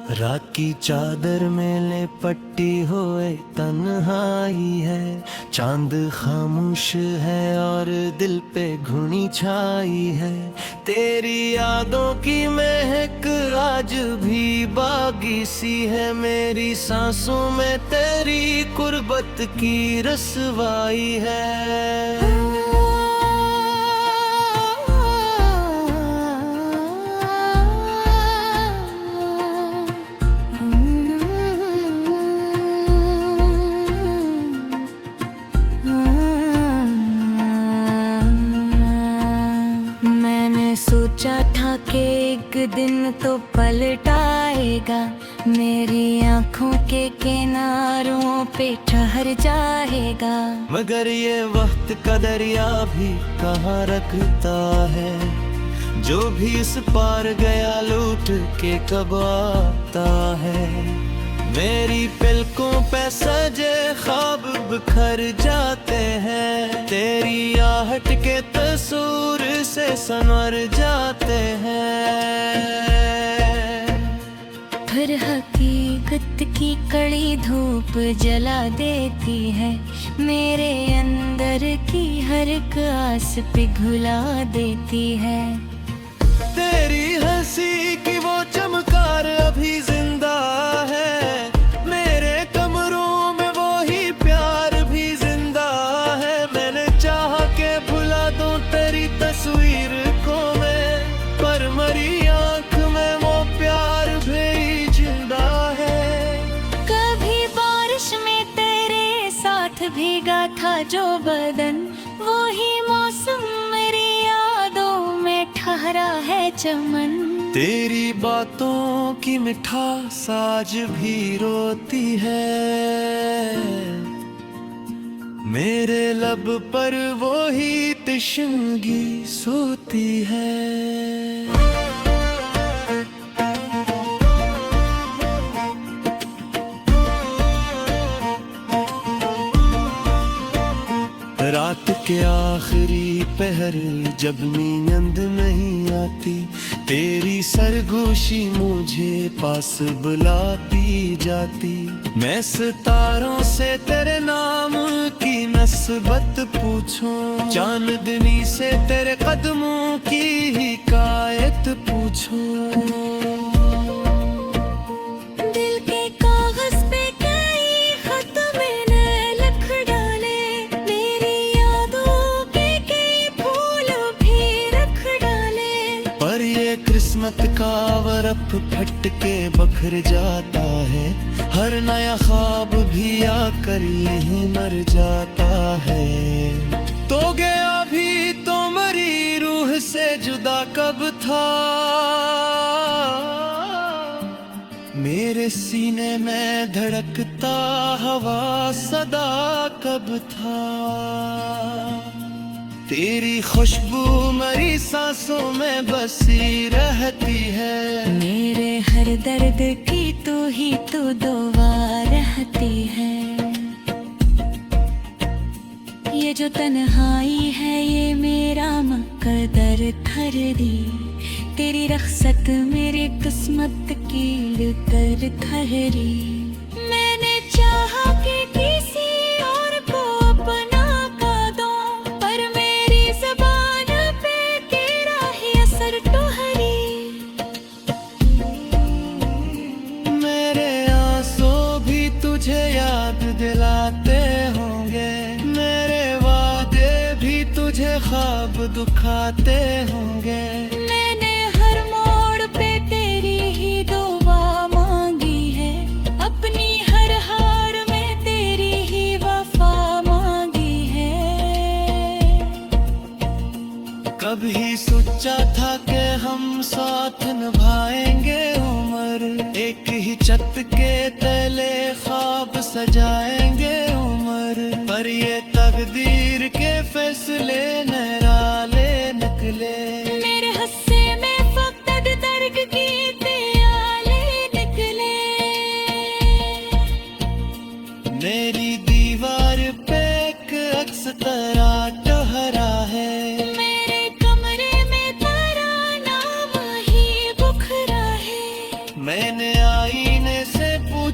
रात की चादर में लिपटी होए तन्हाई है, चांद खामोश है और दिल पे घुनी छाई है। तेरी यादों की महक आज भी बागी सी है, मेरी सांसों में तेरी कुर्बत की रसवाई है। सोचा था कि एक दिन तो पलट आएगा, मेरी आंखों के किनारों पे ठहर जाएगा। मगर ये वक्त का दरिया भी कहाँ रखता है, जो भी इस पार गया लौट के कब आता है। मेरी पलकों पे सजे ख्वाब बिखर जाते हैं, तेरी आहट के तस्वीर से संवर जाते हैं। फिर हकीकत की कड़ी धूप जला देती है, मेरे अंदर की हर एक आस पिघला देती है। तेरी हंसी की वो चमकार अभी जिंदा है, मेरे कमरों में वो ही प्यार भी जिंदा है। मैंने चाहा के भुला दूं तेरी तस्वीर को मैं, पर मरी आंख में वो प्यार भी जिंदा है। कभी बारिश में तेरे साथ भीगा था जो बदन, वो ही मौसम मेरी यादों में ठहरा है चमन। तेरी बातों की मिठास आज भी रोती है, मेरे लब पर वो ही तिशनगी सोती है। रात के आखिरी पहर जब नींद नहीं आती, तेरी सरगोशी मुझे पास बुलाती जाती। मैं सितारों से तेरे नाम की नस्बत पूछूं, चांदनी से तेरे कदमों की हिकायत पूछूं। किस्मत का वरफ फट के बखर जाता है, हर नया ख्वाब भी आकर यहीं मर जाता है। तो गया भी तो मरी रूह से जुदा कब था, मेरे सीने में धड़कता हवा सदा कब था। तेरी खुशबू मरी सांसों में बसी रहती है, मेरे हर दर्द की तू ही तो दुआ रहती है। ये जो तन्हाई है ये मेरा मुकद्दर ठहरी, तेरी रख्सत मेरी किस्मत की कर ठहरी। मैंने चाहा कि किसी और को अपना का दूं, पर मेरी ज़बान पे तेरा ही असर ठहरी। मेरे आंसू भी तुझे याद दिलाते होंगे, मेरे वादे भी तुझे ख्वाब दुखाते होंगे। मैंने हर मोड़ पे तेरी ही दुआ मांगी है, अपनी हर हार में तेरी ही वफा मांगी है। कभी सोचा था कि हम साथ निभाएंगे उम्र, एक ही छत के तले ख्वाब सजाएंगे उम्र। पर ये तकदीर के फैसले निराले निकले, मेरे हस्से में फक्त दर्द की दयाले निकले। मेरी दीवार पे एक अक्स तेरा ठहरा है, मेरे कमरे में तेरा नाम ही बुखरा है। मैंने आई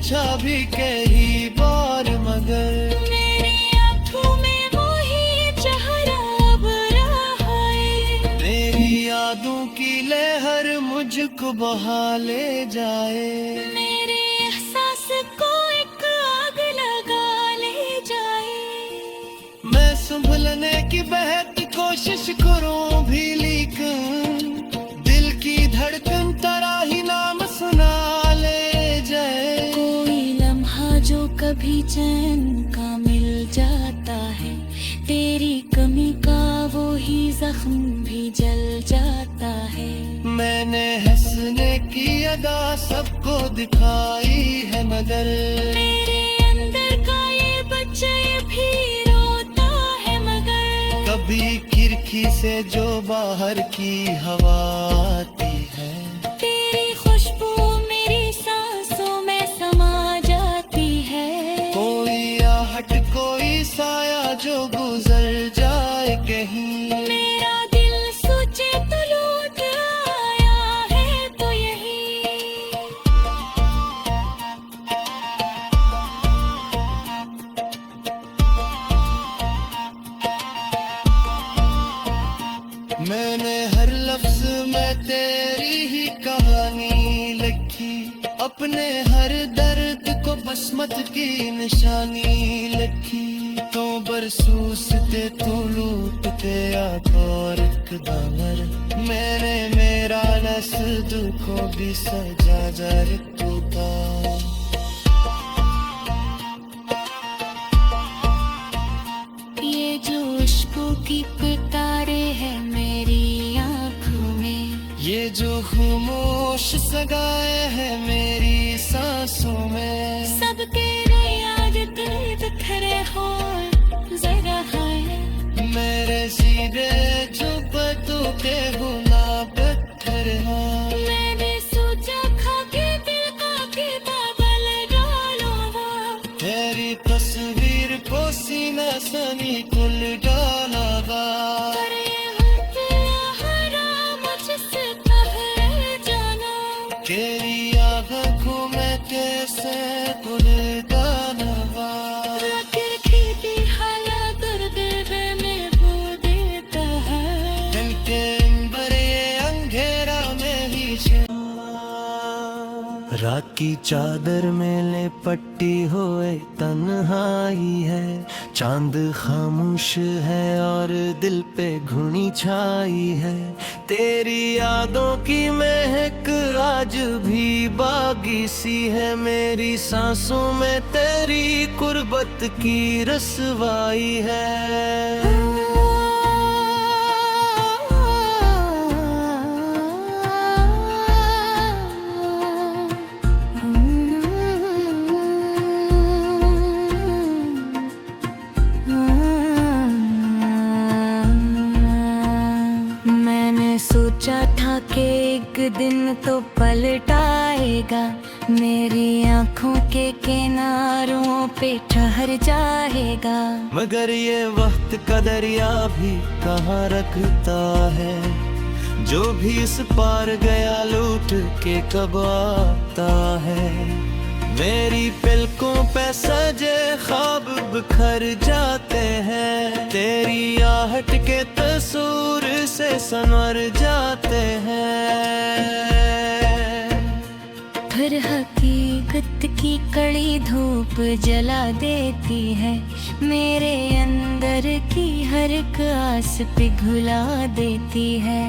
पूछा भी कई बार मगर मेरी आंखों में वही चेहरा अब रहा है। मेरी यादों की लहर मुझको बहा ले जाए। मेरे एहसास को एक आग लगा ले जाए। मैं संभलने की बेहद कोशिश करूं भी लेकिन दिल की धड़कन तरह ही नाम सुना ले जाए। कोई लम्हा जो कभी चैन का मिल जाता है, तेरी कमी का वो ही जख्म भी जल जाता है। मैंने हंसने की अदा सबको दिखाई है मगर मेरे अंदर का ये बच्चा भी रोता है मगर कभी खिड़की से जो बाहर की हवा आती है, तेरी खुशबू मेरी सांसों में समा जाती है। कोई आहट कोई साया जो गुजर जाए कहीं। मेरा दिल सोचे तो लौट आया है तो यही। मैंने हर लफ्ज में तेरी ही कहानी लिखी, अपने हर दर्द को बसमत की निशानी लिखी। तो बरसूसते तो लूटते और दामर मैंने मेरा नस्द को भी सजा जर टूटा। ये जो इश्कों की पिटारे है मेरी आँखों में, ये जो खामोश सगाए है मेरी सांसों में, सब तेरे याद तेरे बिखरे हो जरा है। मेरे सीधे जो बतू के गुना पत्थर हैं। मैंने सोचा खा के दिल का किताब डालूंगा, तेरी तस्वीर को सीना सनी कुल डालागा। पर ये हक हराम मुझसे कहे जाना। तेरी आँखों में कैसे कुल डालागा। आखिर खेती हालात दर्द में बो देता है। दिल के अंबर ये अंधेरा में ही रात की चादर में लिपटी हुए तन्हाई है, चांद खामोश है और दिल पे घुनी छाई है। तेरी यादों की महक आज भी बागी सी है, मेरी सांसों में तेरी कुर्बत की रसवाई है। मैंने सोचा था कि एक दिन तो पलट आएगा, मेरी आंखों के किनारों पे ठहर जाएगा। मगर ये वक्त का दरिया भी कहाँ रखता है, जो भी इस पार गया लूट के कब आता है। मेरी पलकों पे सजे ख्वाब बिखर जाते हैं, तेरी आहट के तस्वीर से संवर जाते हैं। फिर हकीकत की कड़ी धूप जला देती है, मेरे अंदर की हर एक आस पिघला देती है।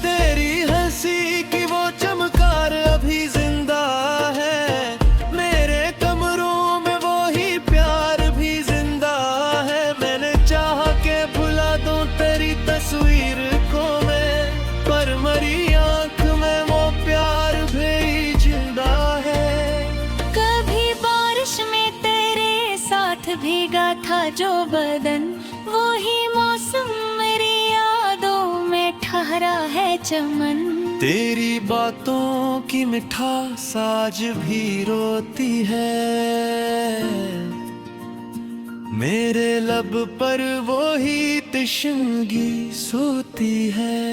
तेरी हंसी की वो चमकार अभी जिंदा है, मेरे कमरों में वो ही प्यार भी जिंदा है। मैंने चाह के भुला दूं तेरी तस्वीर को मैं, पर मरी आंख में वो प्यार भी जिंदा है। कभी बारिश में तेरे साथ भीगा था जो बदन, वो ही मौसम मेरी यादों में ठहरा है चमन। तेरी बातों की मिठास आज भी रोती है, मेरे लब पर वो ही तशनगी सोती है।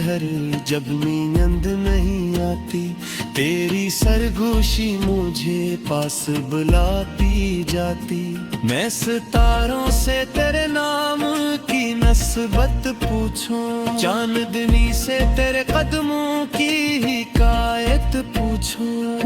शहर जब नींद नहीं आती, तेरी सरगोशी मुझे पास बुलाती जाती। मैं सितारों से तेरे नाम की नस्बत पूछूं, चांदनी से तेरे कदमों की हिकायत पूछूं।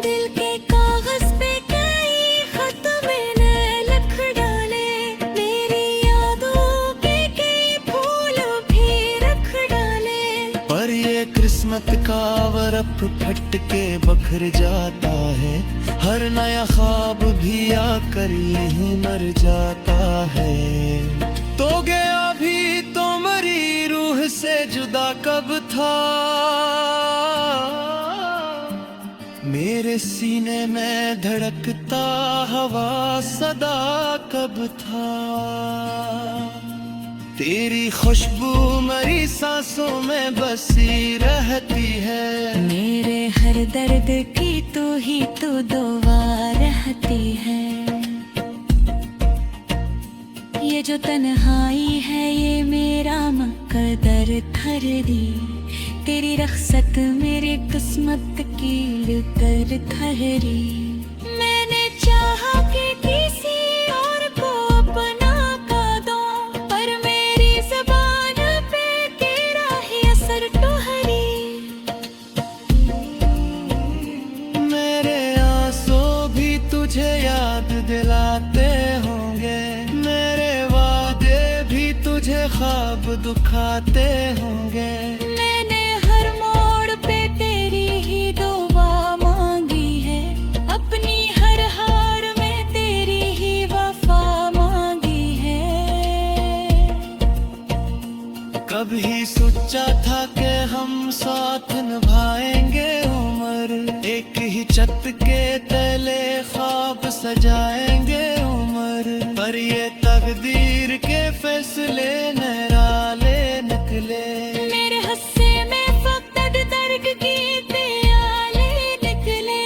दिल के कागज पे कई खत मैंने लिख डाले, मेरी यादों के कई फूल भी रख डाले। पर ये किस्मत का वरप फट के बखर जाता है, हर नया ख्वाब भी आकर यहीं मर जाता है। तो गया भी तो मरी रूह से जुदा कब था, मेरे सीने में धड़कता हवा सदा कब था। तेरी खुशबू मेरी सांसों में बसी रहती है, मेरे हर दर्द की तू ही तो दुआ रहती है। ये जो तन्हाई है ये मेरा मुकद्दर ठहरी, तेरी रख्सत मेरी किस्मत की लिकर ठहरी। मैंने चाहा कि किसी और को अपना का दूं, पर मेरी ज़बान पे तेरा ही असर ठहरी। मेरे आंसू भी तुझे याद दिलाते होंगे, मेरे वादे भी तुझे ख्वाब दुखाते होंगे। मैंने हर मोड़ पे तेरी ही दुआ मांगी है, अपनी हर हार में तेरी ही वफा मांगी है। कभी सोचा था कि हम साथ निभाएंगे उम्र, एक ही छत के तले ख्वाब सजाएंगे उम्र। पर ये तकदीर के फैसले निराले निकले, मेरे हस्से में फक्त दर्द की प्याले निकले।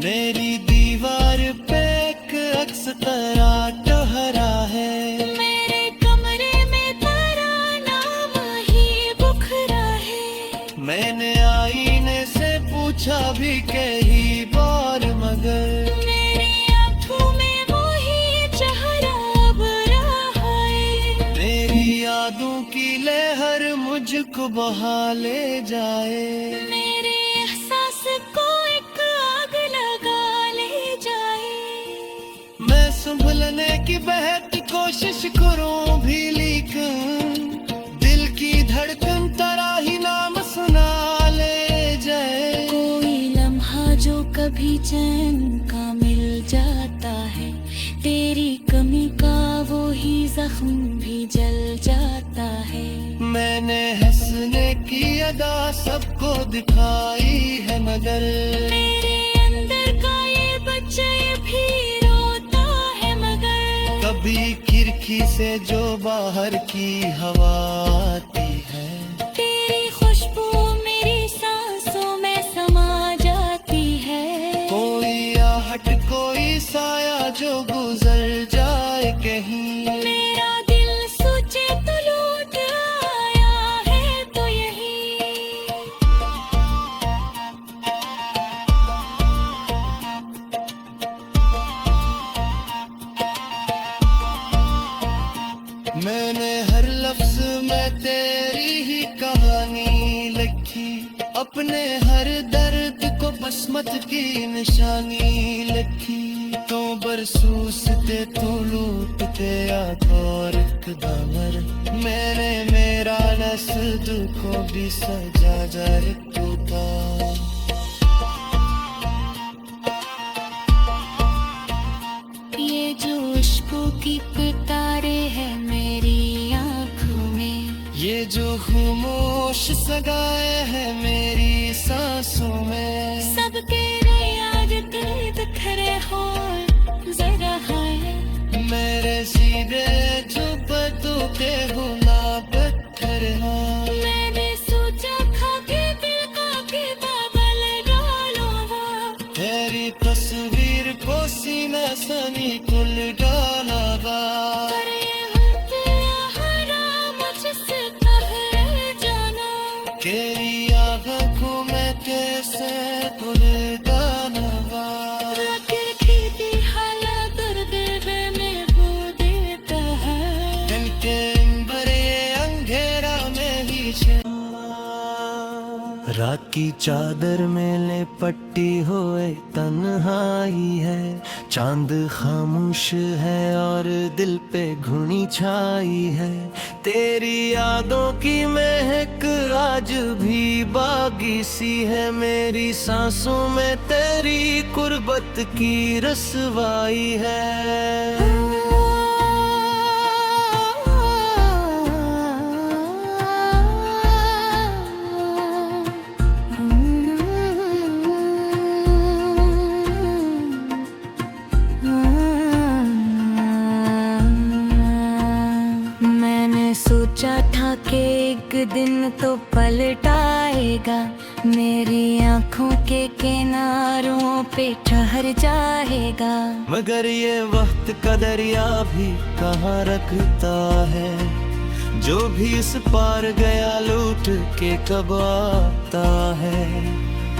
मेरी दीवार पे एक अक्स तेरा ठहरा है, मेरे कमरे में तेरा नाम ही बुखरा है। मैंने आईने से पूछा भी कई बार मगर मेरी आँखों में वही चेहरा अब रहा है। मेरी यादों की लहर मुझको बहा ले जाए, मेरे एहसास को एक आग लगा ले जाए। मैं संभलने की बेहद कोशिश करूं भी, लेकिन दिल की धड़कन तेरा ही नाम सुना ले जाए। कोई लम्हा जो कभी चैन का मिल जाता है, तेरी कमी का वो ही जख्म भी जल जाता है। मैंने हंसने की अदा सबको दिखाई है, मगर मेरे अंदर का ये बच्चा भी रोता है मगर। कभी खिड़की से जो बाहर की हवा आती है, तेरी खुशबू मेरी सांसों में समा जाती है। कोई आहट कोई साया जो गुजर जाए कहीं, मेरा दिल सोचे तो लौट आया है तो यही। मैंने हर लफ्ज में तेरी ही कहानी लिखी, अपने हर दर्द को बसमत की निशानी लिखी। तो बरसूसते तो लूटते आकार कदमर, मैंने मेरा नस्द को भी सजा जार टूटा। ये जो इश्क़ों की पिटारे है मेरी आँखों में, ये जो खामोश सगाए है मेरी सांसों में, सबके रियाज दिल बिखरे हो जरा है। मेरे सीधे जो बदू के गुना पत्थर हाँ। मैंने सोचा था कि दिल का के बाबल डालूंगा, तेरी तस्वीर को सीने सनी कुल डाला, पर ये रात की चादर में लिपटी होए तन्हाई है, चांद खामोश है और दिल पे घुनी छाई है। तेरी यादों की महक आज भी बागी सी है, मेरी सांसों में तेरी कुर्बत की रसवाई है। सोचा था कि एक दिन तो पलट आएगा, मेरी आँखों के किनारों पे ठहर जाएगा। मगर ये वक्त का दरिया भी कहाँ रखता है, जो भी इस पार गया लूट के कब आता है।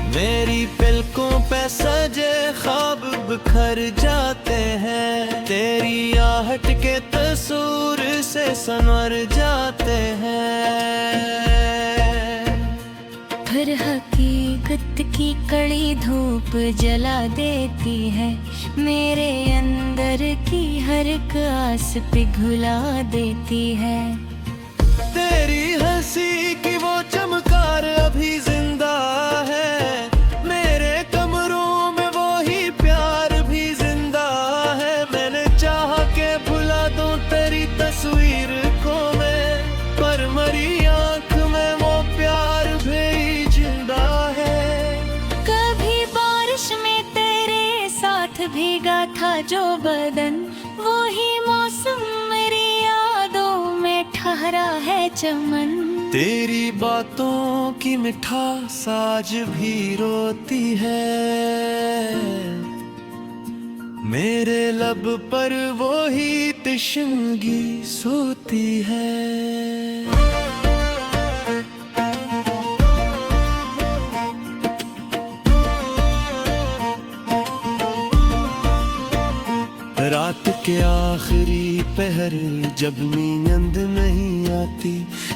मेरी पलकों पे सजे ख्वाब बिखर जाते हैं, तेरी आहट के तस्वीर से संवर जाते हैं। फिर हकीकत की कड़ी धूप जला देती है, मेरे अंदर की हर एक आस पिघला देती है। तेरी हंसी की वो चमकार अभी जिंदा है, मेरे कमरों में वो ही प्यार भी जिंदा है। मैंने चाहा के भुला दूं तेरी तस्वीर को मैं, पर मरी आंख में वो प्यार भी जिंदा है। कभी बारिश में तेरे साथ भीगा था जो बदन, वो ही मौसम मेरी यादों में ठहरा है चमन। तेरी बातों की मिठास आज भी रोती है, मेरे लब पर वो ही तिशनगी सोती है। रात के आखिरी पहर जब नींद नहीं आती,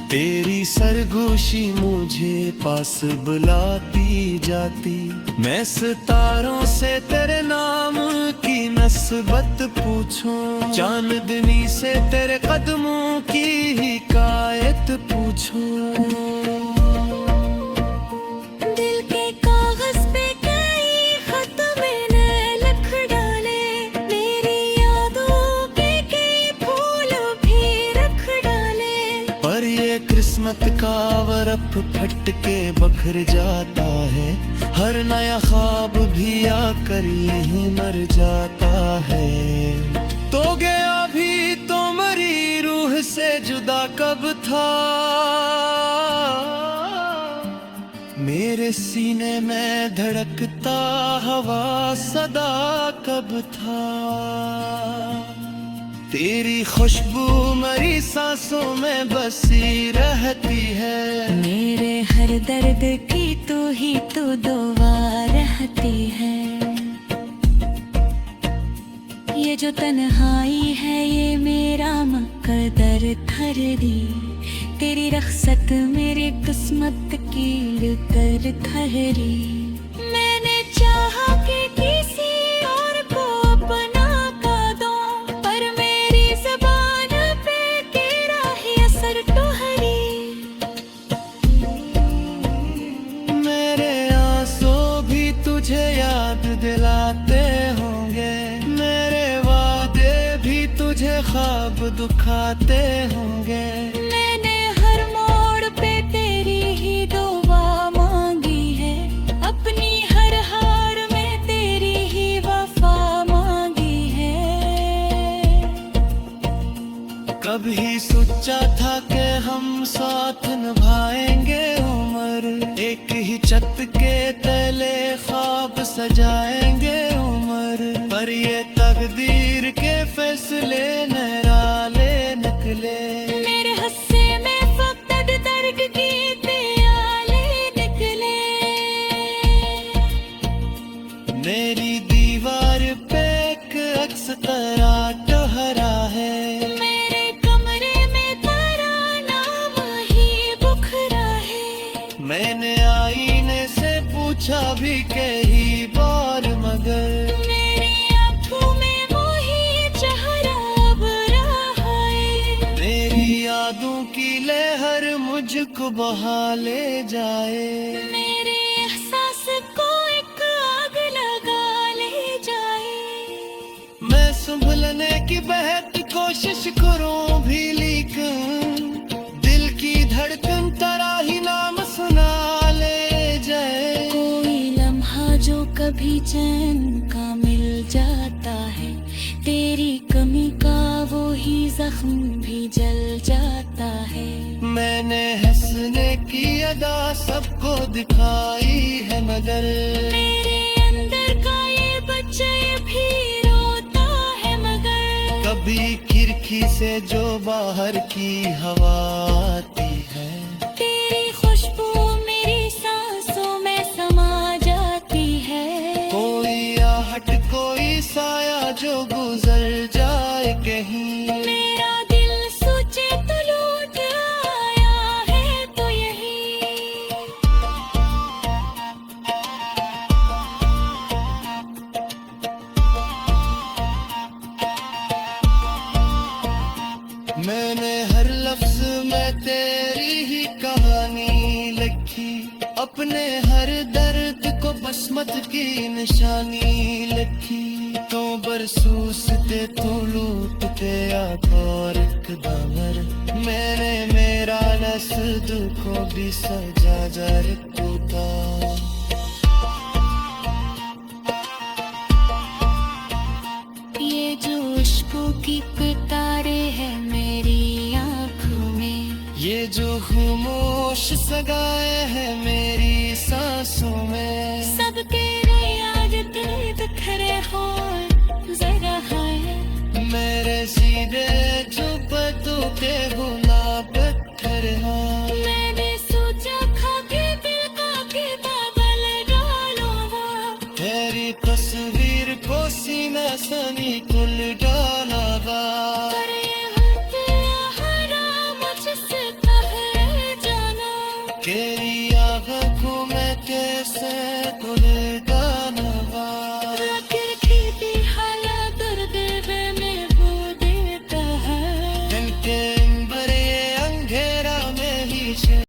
तेरी सरगोशी मुझे पास बुलाती जाती। मैं सितारों से तेरे नाम की नस्बत पूछूं, चांदनी से तेरे कदमों की हिकायत पूछूं। दिल के कागज पे कई खत मैंने लिख डाले, मेरी यादों के कई फूल भी रख डाले। पर ये किस्मत का वरप फट के बखर जाता है, हर नया ख्वाब भी आकर यहीं मर जाता है। तो गया भी तो मरी रूह से जुदा कब था, मेरे सीने में धड़कता हवा सदा कब था। तेरी खुशबू मरी सांसों में बसी रहती है, मेरे हर दर्द की तू ही तो दुआ रहती है। ये जो तन्हाई है ये मेरा मुकद्दर ठहरी, तेरी रख्सत मेरी किस्मत की कर ठहरी। मैंने चाहा कि किसी और को अपना कर दूं, पर मेरी ज़बान पे तेरा ही असर ठहरी। मेरे आंसू भी तुझे याद दिलाते होंगे, मेरे वादे भी तुझे ख्वाब दुखाते होंगे। मैंने हर मोड़ पे तेरी ही दुआ मांगी है, अपनी हर हार में तेरी ही वफा मांगी है। कभी सोचा था कि हम साथ निभाएंगे उम्र, एक ही छत के तले ख्वाब सजाएंगे उम्र। पर ये तकदीर के फैसले निराले निकले, मेरे हस्से में फकत दर्द की प्याले निकले। पूछा भी कई बार मगर मेरी आँखों में वही चेहरा अब रहा है। मेरी यादों की लहर मुझको बहा ले जाए। मेरे एहसास को एक आग लगा ले जाए। मैं संभलने की बेहद कोशिश करूं भी लेकिन दिल की धड़कन तरह ही नाम सुना ले जाए। कोई लम्हा जो कभी चैन का मिल जाता है, तेरी कमी का वो ही जख्म भी जल जाता है। मैंने हंसने की अदा सबको दिखाई है मगर मेरे अंदर का ये बच्चा भी रोता है मगर कभी खिड़की से जो बाहर की हवा आती है, तेरी खुशबू मेरी सांसों में समा जाती है। कोई आहट कोई साया जो गुजर जाए कहीं। मेरा दिल सोचे तो लौट आया है तो यही। मैंने हर लफ्ज में तेरी ही कहानी लिखी, अपने हर दर्द को बसमत की निशानी लिखी। तो बरसूसते तो लूटते आकार कदमर, मैंने मेरा नस्द को भी सजा जर टूटा। ये जो इश्कों की कतारे हैं मेरी आँखों में, ये जो खामोश सगाए हैं मेरी सांसों में, सबके याद दिल बिखरे हो जरा है। मेरे सीधे जो बदू के गुना पत्थर हाँ। मैंने सोचा खा के दिल का के बादल डालूंगा, तेरी तस्वीर को सीना सनी कुल डालागा। पर ये वक्त हराम मुझसे कहे जाना। तेरी आँखों में कैसे